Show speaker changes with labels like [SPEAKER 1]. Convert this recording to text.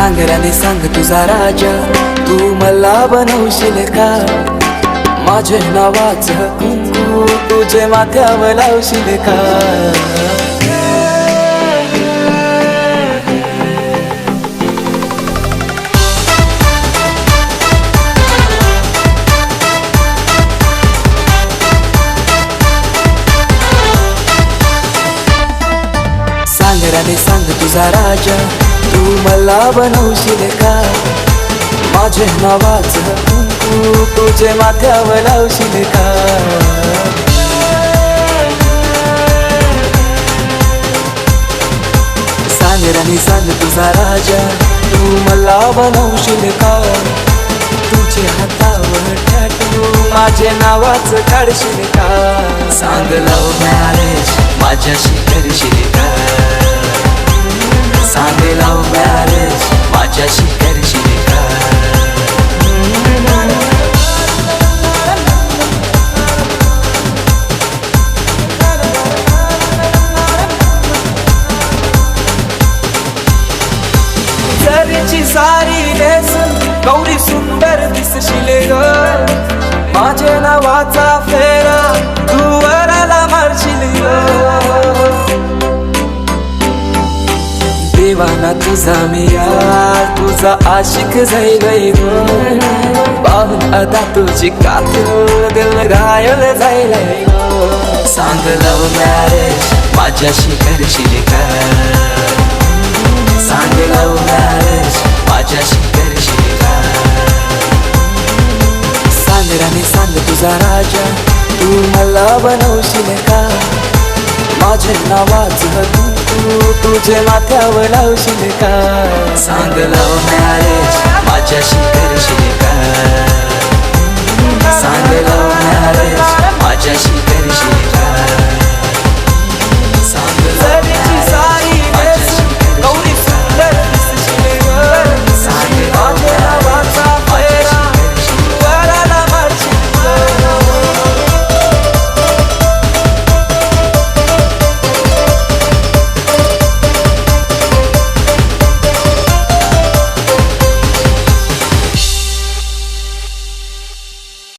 [SPEAKER 1] सांगराने सांग तुझा राजा, तू मला बनवशील का? माझे नावाचं कुंकू तुझे माथ्यावर लावशील का? सांगराने सांग तुझा राजा, तू मला बनवशील का? माझे नावाचं कुंकू तुझे माथ्यावर लावशील का? सांगराने सांग तुझा राजा, तू मला बनवशील का? तुझे हातावर टॅटू माझे नावाचं काढशील का? सांग लव्ह मॅरेज माझ्याशी करशील का? सांग लव्ह मॅरेज माझ्याशी करशील का? जरीची सारी नेसून गौरी सुंदर दिसशील ग. माझे नावाचा फेरा तू वराला मारशील ग. देवाना तुझा मी यार, तुझा आशिक जाईल ग. पाहून अदा तुझी कातूर दिल घायल जाईल ग. सांग लव्ह मॅरेज माझ्याशी करशील का? सांग लव्ह मॅरेज माझ्याशी करशील का? सांगराने सांग तुझा राजा, तू मला बनवशील का? माझे नावाचं कुंकू तुझे माथ्यावर लावशील का? सांग लव्ह मॅरेज माझ्याशी करशील का? सांग लव्ह मॅरेज माझ्याशी करशील का? सांग